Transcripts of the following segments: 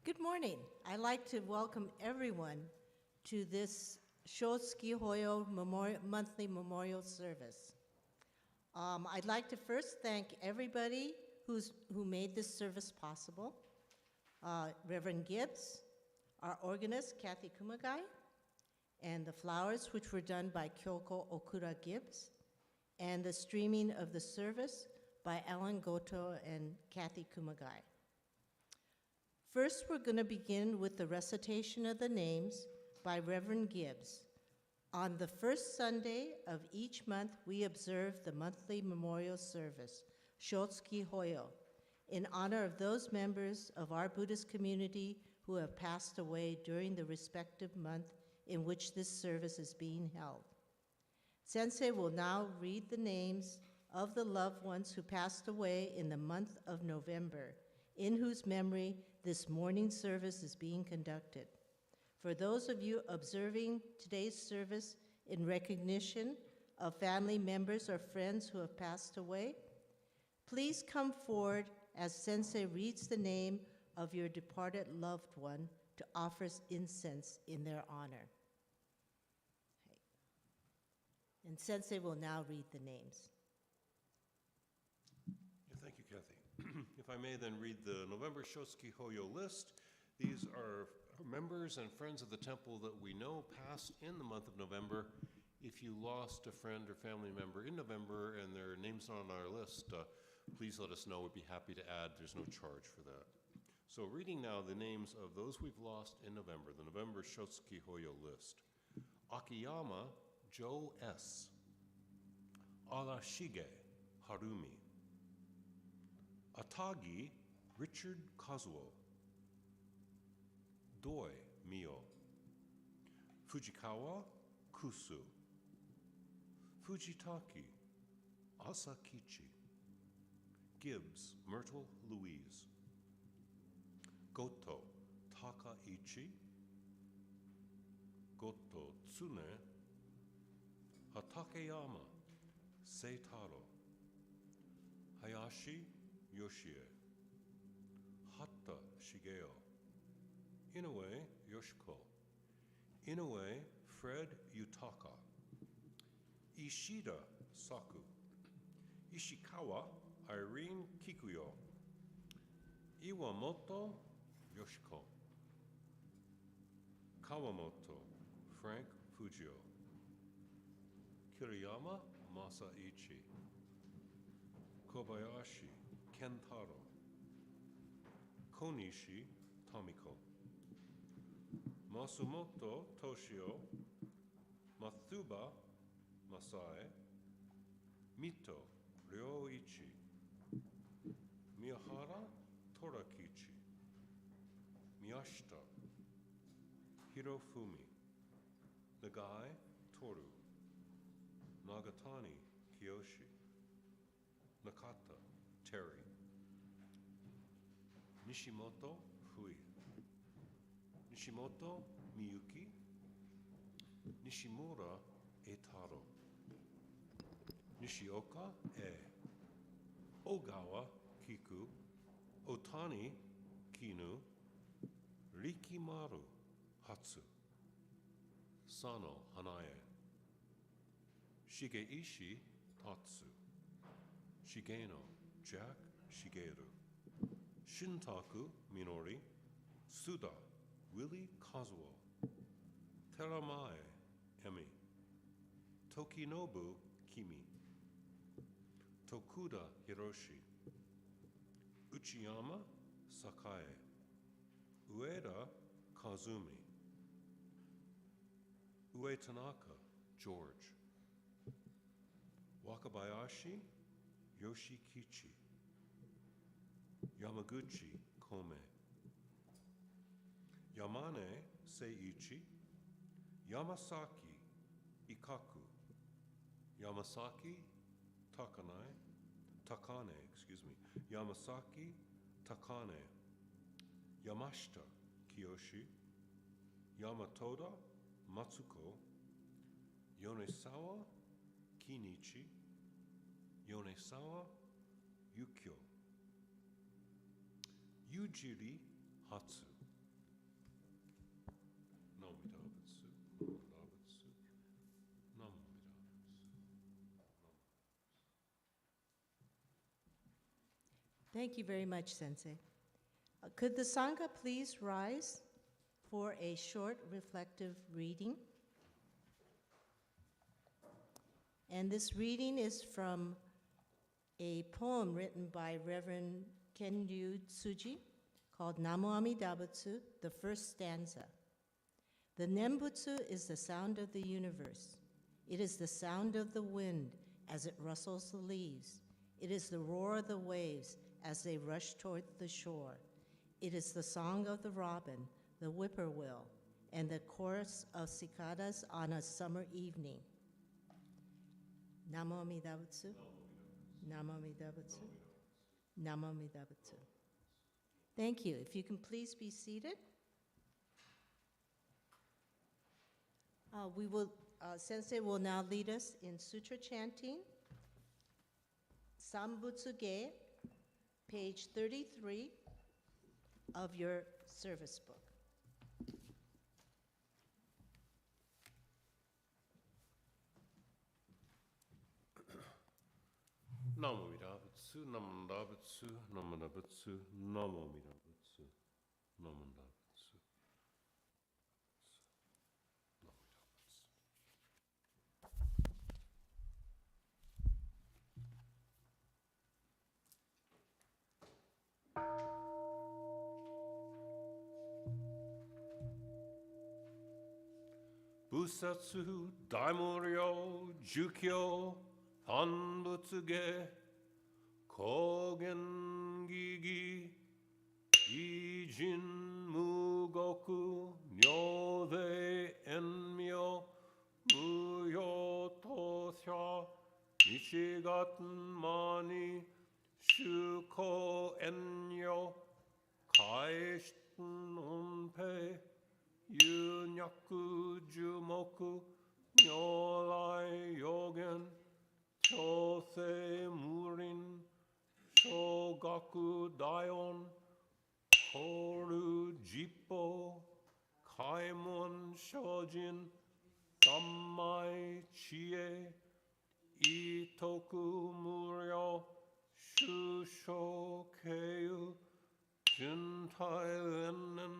Good morning. I'd like to welcome everyone to this Shotsuki Hoyo monthly memorial service. I'd like to first thank everybody who made this service possible. Reverend Gibbs, our organist, Kathy Kumagai, and the flowers, which were done by Kyoko Okura Gibbs, and the streaming of the service by Alan Goto and Kathy Kumagai. First, we're going to begin with the recitation of the names by Reverend Gibbs. On the first Sunday of each month, we observe the monthly memorial service, Shotsuki Hoyo, in honor of those members of our Buddhist community who have passed away during the respective month in which this service is being held. Sensei will now read the names of the loved ones who passed away in the month of November, in whose memory this morning service is being conducted. For those of you observing today's service in recognition of family members or friends who have passed away, please come forward as Sensei reads the name of your departed loved one to offer incense in their honor. And Sensei will now read the names. Thank you, Kathy. If I may then read the November Shotsuki Hoyo list. These are members and friends of the temple that we know passed in the month of November. If you lost a friend or family member in November and their name's not on our list, please let us know. We'd be happy to add. There's no charge for that. So reading now the names of those we've lost in November, the November Shotsuki Hoyo list. Akiyama Joe S. Arashige Harumi. Atagi Richard Kazuo. Doi Mio. Fujikawa Kusu. Fujitaki Asakichi. Gibbs Myrtle Louise. Goto Takaichi. Goto Tsune. Hatakeyama Seitaro. Hayashi Yoshie. Hatta Shigeo. Inoue Yoshiko. Inoue Fred Yutaka. Ishida Saku. Ishikawa Irene Kikuyo. Iwamoto Yoshiko. Kawamoto Frank Fujio. Kiriyama Masaichi. Kobayashi Kentaro. Konishi Tomiko. Masumoto Toshio. Matsuba Masai. Mito Ryoichi. Miyahara Torakichi. Miyashita Hirofumi. Nagai Toru. Nagatani Kiyoshi. Nakata Terry. Nishimoto Fui. Nishimoto Miyuki. Nishimura Etaro. Nishioka E. Ogawa Kiku. Otani Kinu. Rikimaru Hatsu. Sano Hanae. Shigeishi Tatsu. Shigeno Jack Shigeru. Shintaku Minori. Suda Willie Kazuo. Teramae Emi. Tokinobu Kimi. Tokuda Hiroshi. Uchiyama Sakae. Ueda Kazumi. Uetanaka George. Wakabayashi Yoshikichi. Yamaguchi Kome. Yamane Seiichi. Yamasaki Ikaku. Yamasaki Takane, Yamasaki Takane. Yamashita Kiyoshi. Yamatoda Matsuko. Yonesawa Kinichi. Yonesawa Yukio. Yujiri Hatsu. Thank you very much, Sensei. Could the Sangha please rise for a short reflective reading? And this reading is from a poem written by Reverend Kenryu Tsuji called Namo Amida Butsu, the first stanza. The Nembutsu is the sound of the universe. It is the sound of the wind as it rustles the leaves. It is the roar of the waves as they rush toward the shore. It is the song of the robin, the whippoorwill, and the chorus of cicadas on a summer evening. Namo Amida Butsu. Namo Amida Butsu. Namo Amida Butsu. Thank you. If you can please be seated. Sensei will now lead us in sutra chanting. Sambutsuge, page 33 of your service book. Namo Midabutsu, Namo Dabutsu, Namo Dabutsu, Namo Midabutsu, Namo Dabutsu. Busatsu, Daimoryo, Jukyo, Hanbutsuge, Kogen Gigi, Ijin Mugoku, Nyode Enmyo, Muyo Tosha, Nishigaten Mani, Shuko Enyo, Kaishten Unpei, Yunyaku Jumoku, Nyolai Yogen, Chose Murin, Shogaku Daion, Koru Jippo, Kaimon Shojin, Sammai Chie, Itoku Muryo, Shusho Keiu, Juntai Lennen,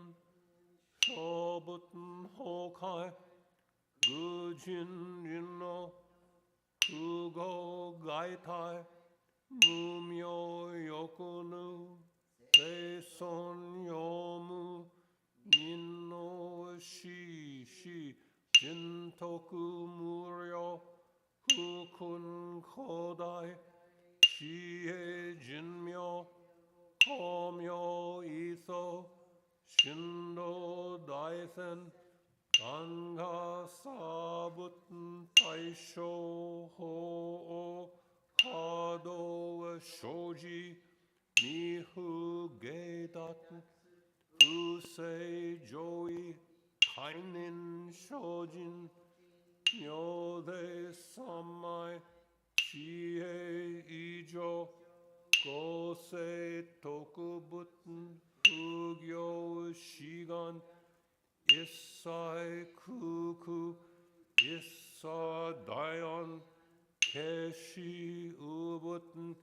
Shobuten Hokai, Gujin Jinno, Kugo Gaitai, Mumyo Yokunu, Seison Yomu, Ninno Shishi, Jintoku Muryo, Kukun Kodai, Shie Jinmyo, Komyo Iso, Shindo Daisen, Ganga Sabuten Taisho Ho Kado Shoji, Nihu Gedaten, Usei Joi, Kainin Shojin, Nyode Samai, Chie Ijo, Gosei Tokubuten, Fugyo Shigan, Isai Kuku, Issa Dion, Keshi Ubuten,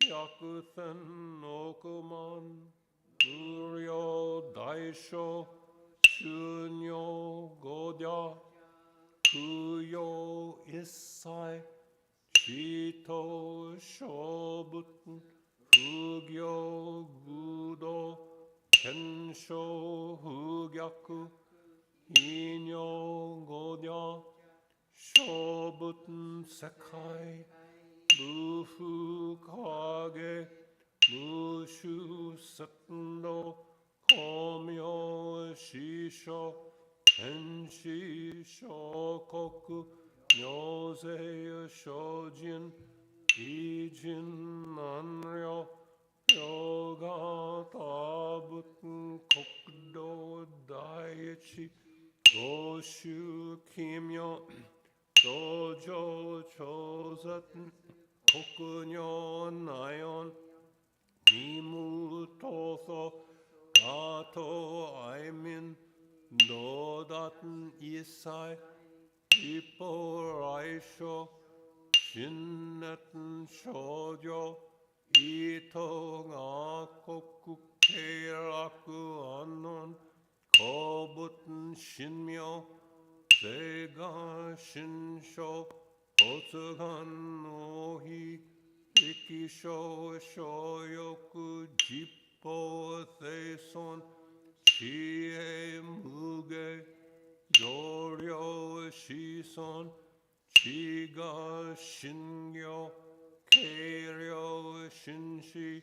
Yakuthen Okuman, Uryo Daisho, Shunyo Godya, Kuyo Issai, Chito Shobuten, Fugyo Gudo, Kensho Hugyaku, Inyo Godya, Shobuten Sekai, Bufu Kage, Mushu Satundo, Komyo Shisho, Kenshi Shokoku, Nyose Shojin, Ijin Nanryo, Yoga Tabuten Kokudo Daichi, Goshu Kimyo, Dojo Chozaten, Kokunyo Nayon, Nimu Toso, Gato Aimin, Dodaten Isai, Ippo Raisho, Shinnetten Shojo, 이토가 kokukei라ku 안non 거붙은 신묘 세가 신쇼 오츠간 노히 이키쇼 쇼요쿠 지포 세손 지혜 무게 요려 시손 지가 신교 계려 신시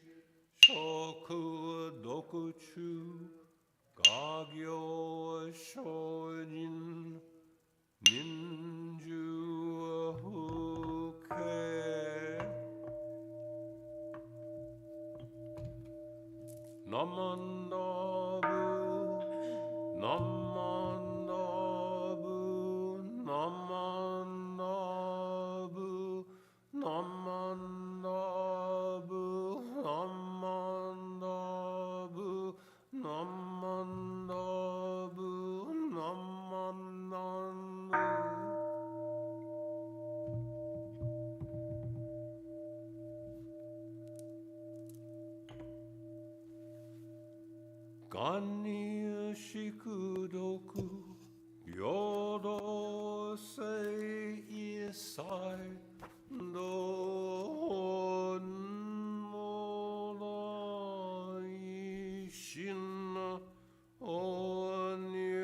쇼쿠 도쿠추 가교 쇼진 민주 후케 남만다부 남만다부 남만다부 남만다부 남만다부 남만다부 남만다부 간니 시쿠도쿠 요도 세이사이 돈 모라이 신나 온요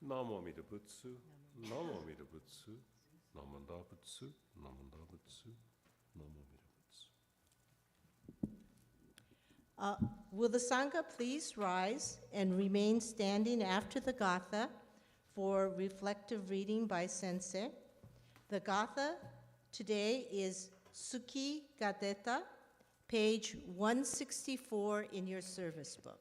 나모미르부츠 나모미르부츠 나만다부츠 나만다부츠 나모미르부츠. Will the Sangha please rise and remain standing after the Gatha for reflective reading by Sensei? The Gatha today is Suki Gadeta, page 164 in your service book.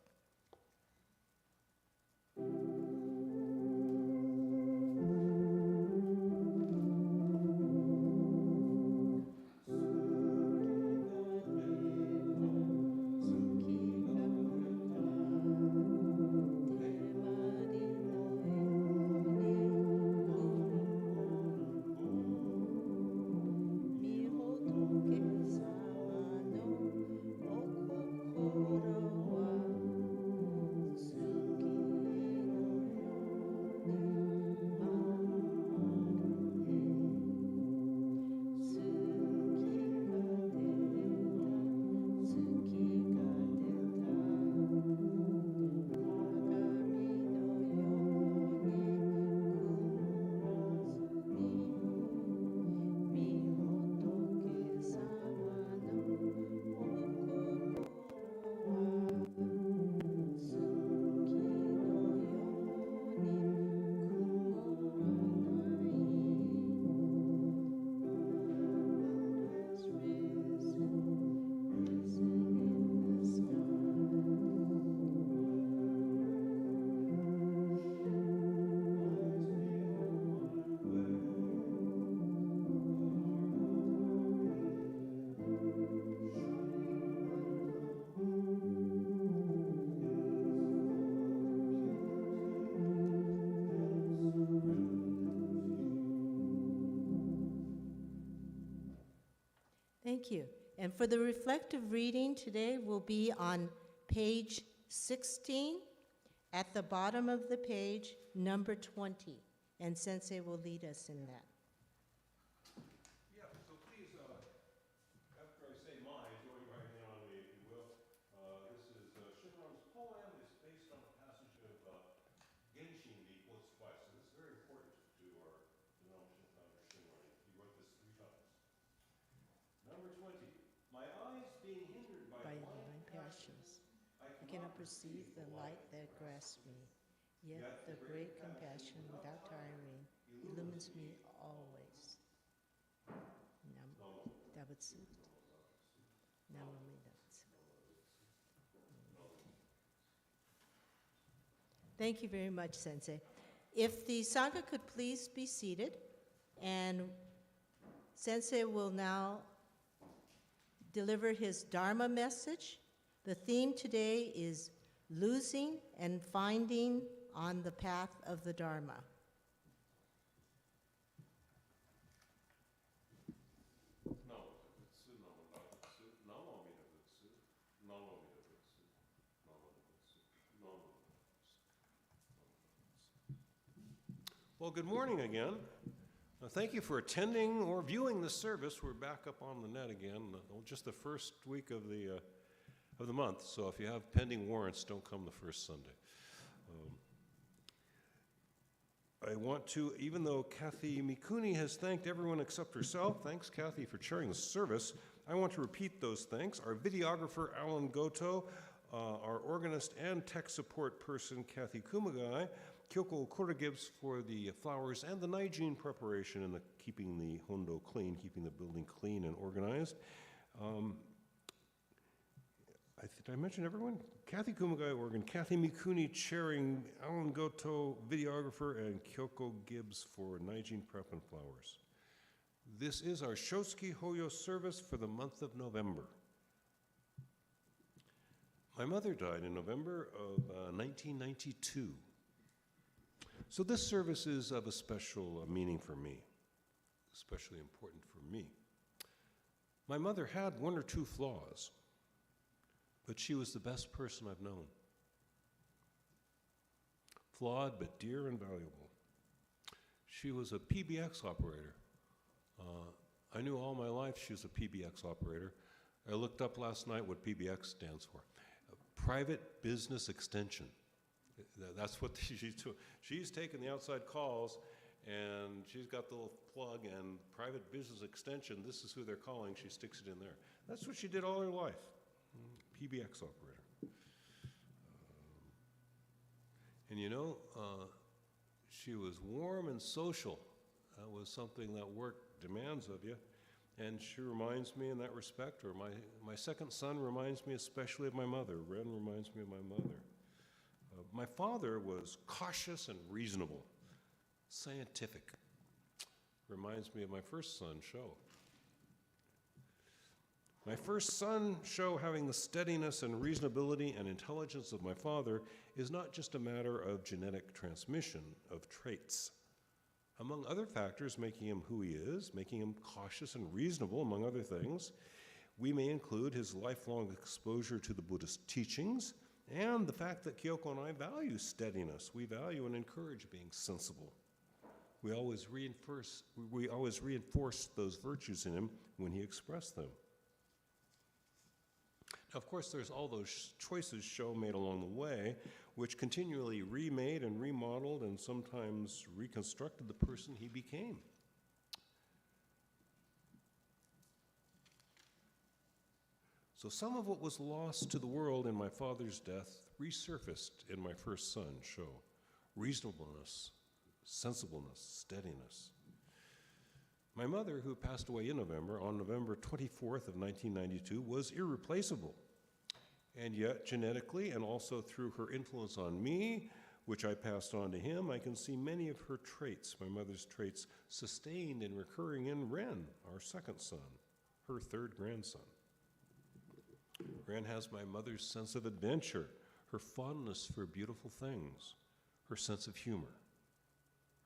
Thank you. And for the reflective reading today will be on page 16, at the bottom of the page, number 20. And Sensei will lead us in that. Yeah, so please, after I say my, join right in on me, if you will. This is Shinran's poem. It's based on a passage of Genshin that he quotes twice. So this is very important to our denomination founder Shinran. He wrote this 3 times. Number 20. My eyes being hindered by By blind divine passions, I I cannot perceive the light that grasps me. Yet the great compassion without tiring illumines me always. Nam Dabatsu. Namami Dabatsu. Thank you very much, Sensei. If the Sangha could please be seated, and Sensei will now deliver his Dharma message. The theme today is losing and finding on the path of the Dharma. Well, good morning again. Thank you for attending or viewing this service. We're back up on the net again, just the first week of the month. So if you have pending warrants, don't come the first Sunday. I want to, even though Kathy Mikuni has thanked everyone except herself, thanks Kathy for chairing the service, I want to repeat those thanks. Our videographer, Alan Goto, our organist and tech support person, Kathy Kumagai, Kyoko Korogibs for the flowers and the Naijin preparation and keeping the Hondo clean, keeping the building clean and organized. Did I mention everyone? Kathy Kumagai, organ, Kathy Mikuni chairing, Alan Goto, videographer, and Kyoko Gibbs for Naijin prep and flowers. This is our Shotsuki Hoyo service for the month of November. My mother died in November of 1992. So this service is of a special meaning for me, especially important for me. My mother had one or two flaws, but she was the best person I've known. Flawed, but dear and valuable. She was a PBX operator. I knew all my life she was a PBX operator. I looked up last night what PBX stands for. Private Business Extension. That's what she's doing. She's taking the outside calls, and she's got the little plug and private business extension. This is who they're calling. She sticks it in there. That's what she did all her life. PBX operator. And you know, she was warm and social. That was something that work demands of you. And she reminds me in that respect, or my second son reminds me especially of my mother. Ren reminds me of my mother. My father was cautious and reasonable, scientific. Reminds me of my first son, Sho. My first son, Sho, having the steadiness and reasonability and intelligence of my father, is not just a matter of genetic transmission of traits. Among other factors making him who he is, making him cautious and reasonable, among other things, we may include his lifelong exposure to the Buddhist teachings, and the fact that Kyoko and I value steadiness. We value and encourage being sensible. We always reinforced those virtues in him when he expressed them. Now, of course, there's all those choices Sho made along the way, which continually remade and remodeled and sometimes reconstructed the person he became. So some of what was lost to the world in my father's death resurfaced in my first son, Sho. Reasonableness, sensibleness, steadiness. My mother, who passed away in November, on November 24th of 1992, was irreplaceable. And yet, genetically and also through her influence on me, which I passed on to him, I can see many of her traits, my mother's traits, sustained and recurring in Ren, our second son, her third grandson. Ren has my mother's sense of adventure, her fondness for beautiful things, her sense of humor,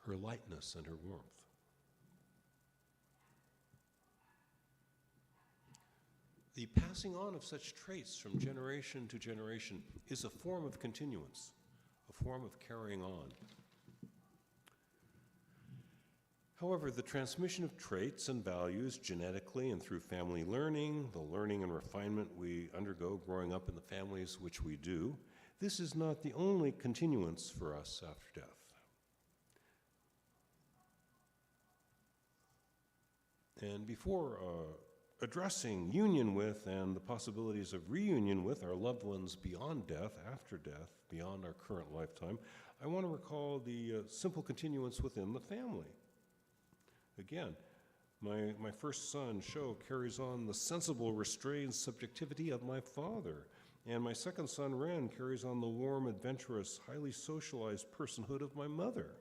her lightness and her warmth. The passing on of such traits from generation to generation is a form of continuance, a form of carrying on. However, the transmission of traits and values genetically and through family learning, the learning and refinement we undergo growing up in the families which we do, this is not the only continuance for us after death. And before addressing union with and the possibilities of reunion with our loved ones beyond death, after death, beyond our current lifetime, I want to recall the simple continuance within the family. Again, my first son, Sho, carries on the sensible, restrained subjectivity of my father, and my second son, Ren, carries on the warm, adventurous, highly socialized personhood of my mother.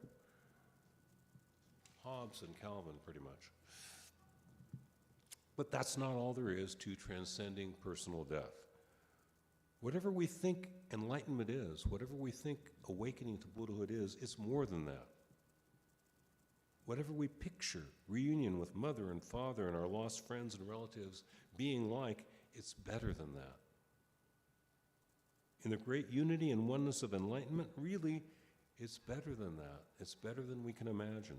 Hobbes and Calvin, pretty much. But that's not all there is to transcending personal death. Whatever we think enlightenment is, whatever we think awakening to Buddhahood is, it's more than that. Whatever we picture reunion with mother and father and our lost friends and relatives being like, it's better than that. In the great unity and oneness of enlightenment, really, it's better than that. It's better than we can imagine.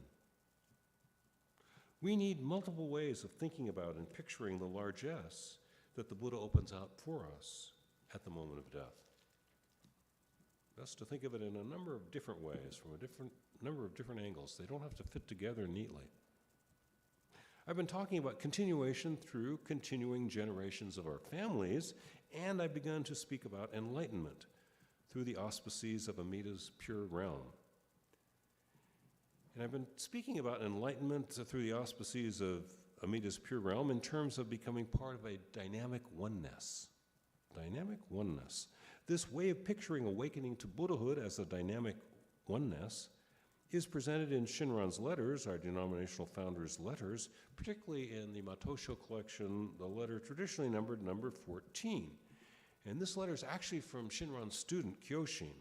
We need multiple ways of thinking about and picturing the largesse that the Buddha opens out for us at the moment of death. Best to think of it in a number of different ways, from a number of different angles. They don't have to fit together neatly. I've been talking about continuation through continuing generations of our families, and I've begun to speak about enlightenment through the auspices of Amita's pure realm. And I've been speaking about enlightenment through the auspices of Amita's pure realm in terms of becoming part of a dynamic oneness. Dynamic oneness. This way of picturing awakening to Buddhahood as a dynamic oneness is presented in Shinran's letters, our denominational founders' letters, particularly in the Matosho collection, the letter traditionally numbered number 14. And this letter is actually from Shinran's student, Kyoshin.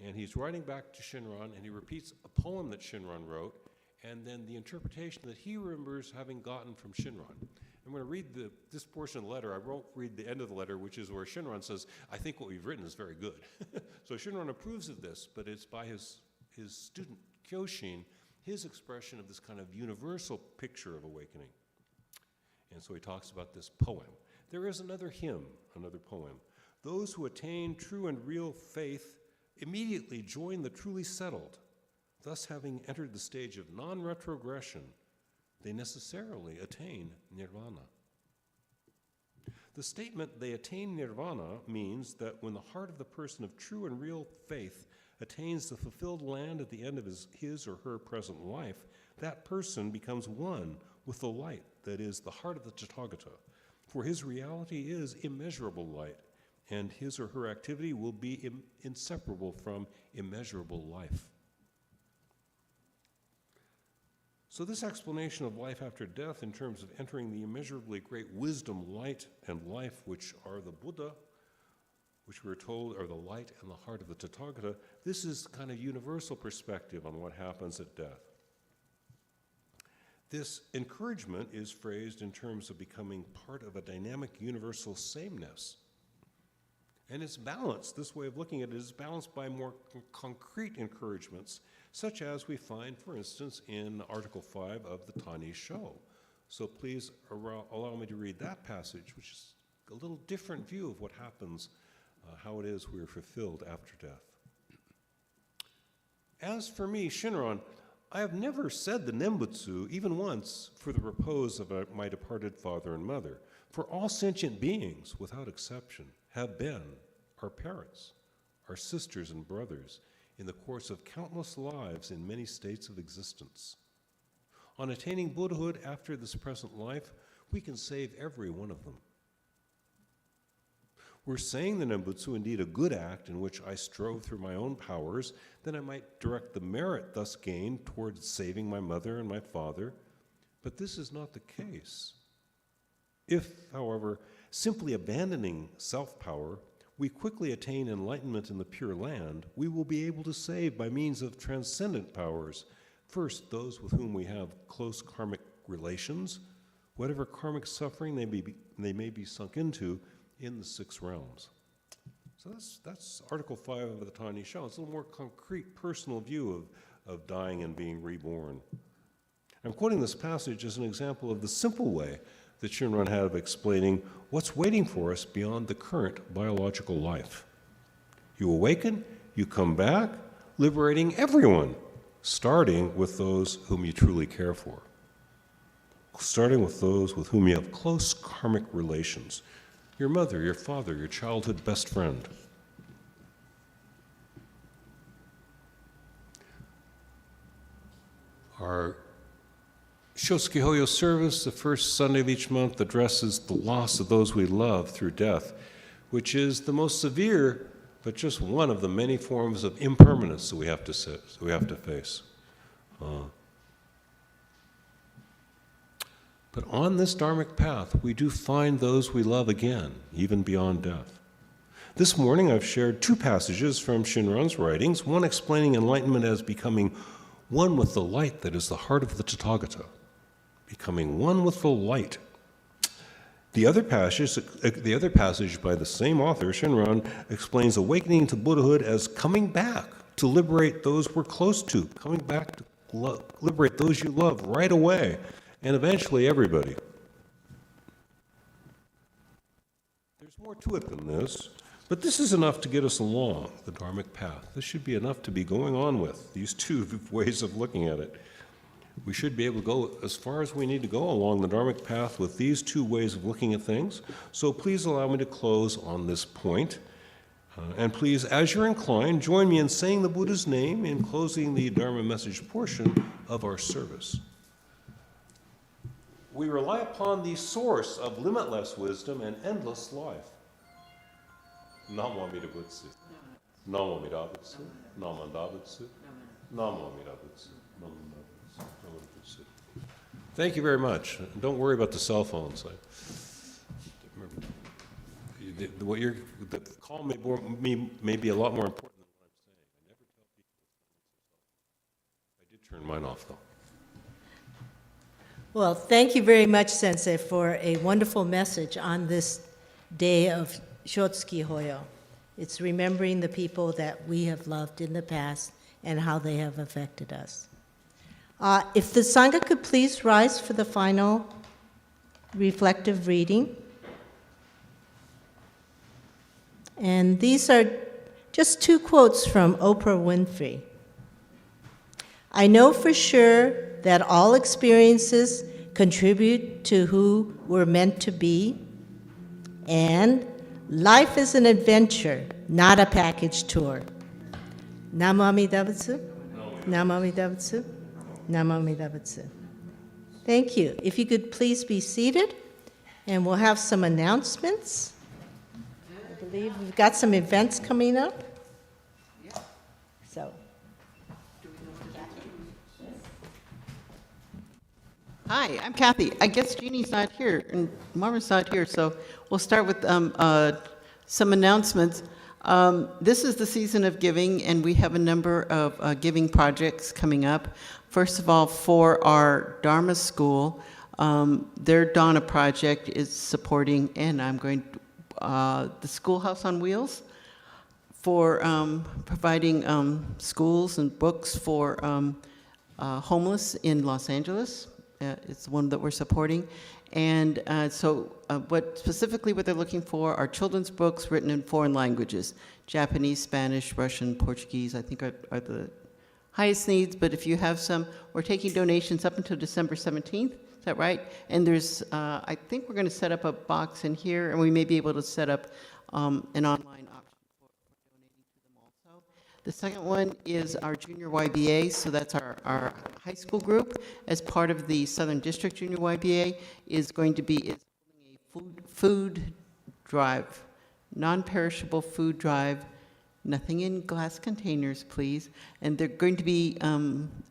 And he's writing back to Shinran, and he repeats a poem that Shinran wrote, and then the interpretation that he remembers having gotten from Shinran. I'm going to read this portion of the letter. I won't read the end of the letter, which is where Shinran says, I think what we've written is very good. So Shinran approves of this, but it's by his student, Kyoshin, his expression of this kind of universal picture of awakening. And so he talks about this poem. There is another hymn, another poem. Those who attain true and real faith immediately join the truly settled. Thus, having entered the stage of non-retrogression, they necessarily attain nirvana. The statement, they attain nirvana, means that when the heart of the person of true and real faith attains the fulfilled land at the end of his or her present life, that person becomes one with the light that is the heart of the Tathagata. For his reality is immeasurable light, and his or her activity will be inseparable from immeasurable life. So this explanation of life after death in terms of entering the immeasurably great wisdom, light, and life, which are the Buddha, which we're told are the light and the heart of the Tathagata, this is kind of universal perspective on what happens at death. This encouragement is phrased in terms of becoming part of a dynamic universal sameness. And it's balanced. This way of looking at it is balanced by more concrete encouragements, such as we find, for instance, in Article 5 of the Tani Sho. So please allow me to read that passage, which is a little different view of what happens, how it is we are fulfilled after death. As for me, Shinran, I have never said the Nembutsu, even once, for the repose of my departed father and mother. For all sentient beings, without exception, have been our parents, our sisters and brothers, in the course of countless lives in many states of existence. On attaining Buddhahood after this present life, we can save every one of them. Were saying the Nembutsu indeed a good act in which I strove through my own powers, then I might direct the merit thus gained towards saving my mother and my father, but this is not the case. If, however, simply abandoning self-power, we quickly attain enlightenment in the Pure Land, we will be able to save by means of transcendent powers, first those with whom we have close karmic relations, whatever karmic suffering they may be sunk into in the 6 realms. So that's Article 5 of the Tani Sho. It's a little more concrete, personal view of dying and being reborn. I'm quoting this passage as an example of the simple way that Shinran had of explaining what's waiting for us beyond the current biological life. You awaken, you come back, liberating everyone, starting with those whom you truly care for, starting with those with whom you have close karmic relations, your mother, your father, your childhood best friend. Our Shotsuki Hoyo service, the first Sunday of each month, addresses the loss of those we love through death, which is the most severe, but just one of the many forms of impermanence that we have to face. But But on this dharmic path, we do find those we love again, even beyond death. This morning, I've shared two passages from Shinran's writings, one explaining enlightenment as becoming one with the light that is the heart of the Tathagata, becoming one with the light. The other passage by the same author, Shinran, explains awakening to Buddhahood as coming back to liberate those we're close to, coming back to liberate those you love right away, and eventually everybody. There's more to it than this, but this is enough to get us along the dharmic path. This should be enough to be going on with, these two ways of looking at it. We should be able to go as far as we need to go along the dharmic path with these two ways of looking at things. So please allow me to close on this point. And please, as you're inclined, join me in saying the Buddha's name in closing the Dharma message portion of our service. We rely upon the source of limitless wisdom and endless life. Namo Amida Butsu. Namo Amida Butsu. Namo Amida Butsu. Namo Amida Butsu. Thank you very much. Don't worry about the cell phones. The call may be a lot more important than what I'm saying. I never tell people. I did turn mine off, though. Well, thank you very much, Sensei, for a wonderful message on this day of Shotsuki Hoyo. It's remembering the people that we have loved in the past and how they have affected us. If the Sangha could please rise for the final reflective reading. And these are just two quotes from Oprah Winfrey. I know for sure that all experiences contribute to who we're meant to be, and life is an adventure, not a package tour. Namo Amida Butsu. Namo Amida Butsu. Namo Amida Butsu. Thank you. If you could please be seated, and we'll have some announcements. I believe we've got some events coming up. So. Hi, I'm Kathy. I guess Jeannie's not here and Mama's not here, so we'll start with some announcements. This is the season of giving, and we have a number of giving projects coming up. First of all, for our Dharma school, their Donna project is supporting, and I'm going to, the Schoolhouse on Wheels for providing schools and books for homeless in Los Angeles. It's one that we're supporting. And what they're looking for are children's books written in foreign languages. Japanese, Spanish, Russian, Portuguese, I think are the highest needs, but if you have some, we're taking donations up until December 17th, is that right? And there's, I think we're gonna set up a box in here, and we may be able to set up an online option for donating to them also. The second one is our junior YBA, so that's our high school group, as part of the Southern District Junior YBA, is going to be a food drive, non-perishable food drive. Nothing in glass containers, please. And they're going to be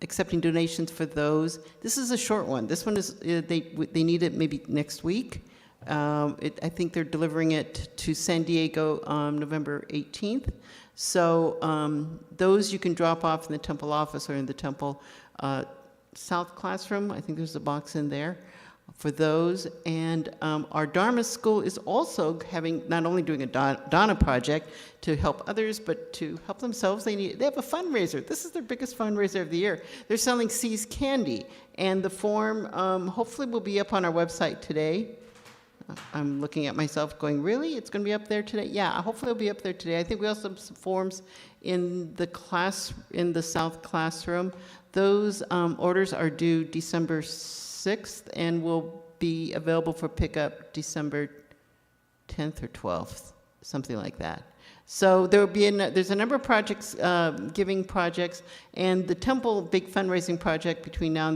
accepting donations for those. This is a short one. This one is, they need it maybe next week. I think they're delivering it to San Diego on November 18th. So those you can drop off in the temple office or in the temple South classroom. I think there's a box in there for those. And our Dharma school is also having, not only doing a Dana project to help others, but to help themselves. They have a fundraiser. This is their biggest fundraiser of the year. They're selling C's candy. And the form hopefully will be up on our website today. I'm looking at myself going, really? It's going to be up there today? Yeah, hopefully it'll be up there today. I think we also have some forms in the South classroom. Those orders are due December 6th and will be available for pickup December 10th or 12th, something like that. So there will be there's a number of projects, giving projects, and the temple big fundraising project between now,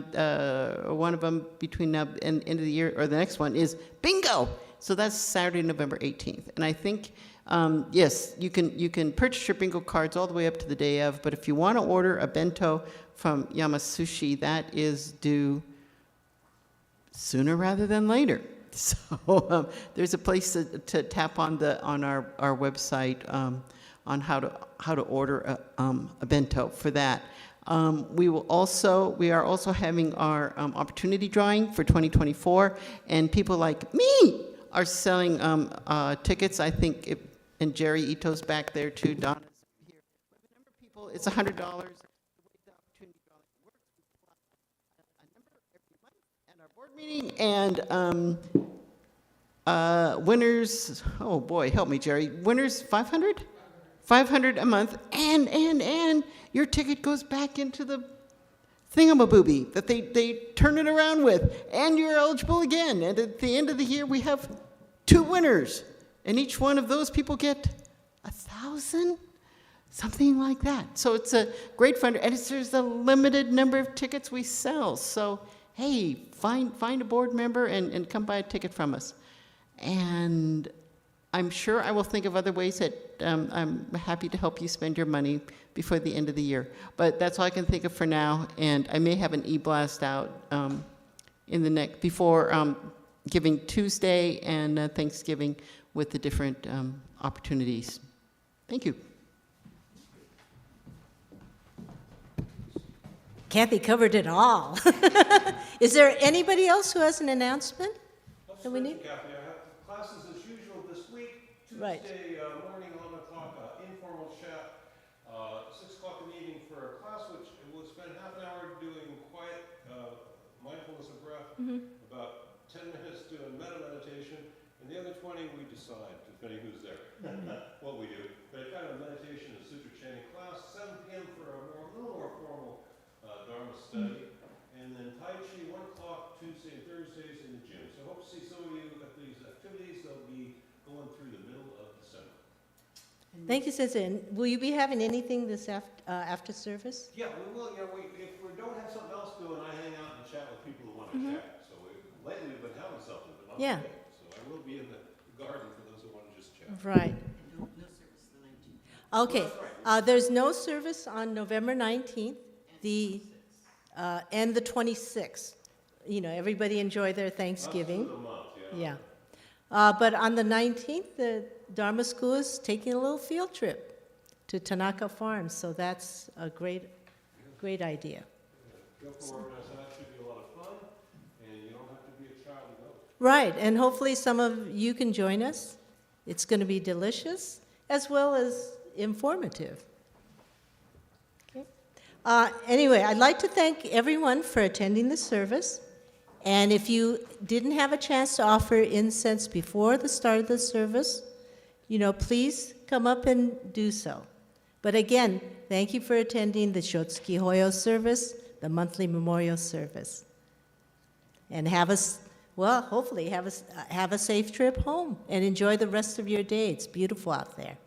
one of them between now and end of the year, or the next one is bingo. So that's Saturday, November 18th, and I think yes, you can purchase your bingo cards all the way up to the day of. But if you want to order a bento from Yamasushi, that is due sooner rather than later. So there's a place to tap on our website on how to order a bento for that. We are also having our opportunity drawing for 2024, and people like me are selling tickets. I think, and Jerry Ito's back there too. Donna's here. We have a number of people. It's $100. The way the opportunity drawing works, we pull out a number every month at our board meeting, and winners. Oh boy, help me, Jerry. Winners 500. 500 a month, and your ticket goes back into the thingamabooby that they turn it around with, and you're eligible again. And at the end of the year, we have 2 winners, and each one of those people get 1,000, something like that. So it's a great fund, and there's a limited number of tickets we sell. So hey, find a board member and come buy a ticket from us. And I'm sure I will think of other ways that I'm happy to help you spend your money before the end of the year. But that's all I can think of for now, and I may have an e-blast out before Giving Tuesday and Thanksgiving with the different opportunities. Thank you. Kathy covered it all. Is there anybody else who has an announcement that we need? Kathy, I have classes as usual this week. Right. Tuesday morning, 11 o'clock, informal chat. 6 o'clock in the evening for a class, which we'll spend half an hour doing quiet mindfulness of breath, about 10 minutes doing meditation, and the other 20 we decide, depending who's there, what we do. But kind of meditation and sutra chanting class, 7 p.m. for a little more formal Dharma study, and then Tai Chi, 1 o'clock Tuesday and Thursdays in the gym. So hope to see some of you at these activities. They'll be going through the middle of December. Thank you, Sensei. And will you be having anything this after service? Yeah, we will. If we don't have something else doing, I hang out and chat with people who want to chat. So lately we've been having something, but not Yeah. today. So I will be in the garden for those who want to just chat. Right. No service the 19th. Okay. There's no service on November 19th, and the 26th. Everybody enjoy their Thanksgiving. Not the month, Yeah. But on the 19th, the Dharma School is taking a little field trip to Tanaka Farms, so that's a great idea. Go for it. That should be a lot of fun, and you don't have to be a child to go. Right, and hopefully some of you can join us. It's going to be delicious as well as informative. Okay. Anyway, I'd like to thank everyone for attending the service. And if you didn't have a chance to offer incense before the start of the service, please come up and do so. But again, thank you for attending the Shotsuki Hoyo service, the monthly memorial service. And hopefully have a safe trip home and enjoy the rest of your day. It's beautiful out there.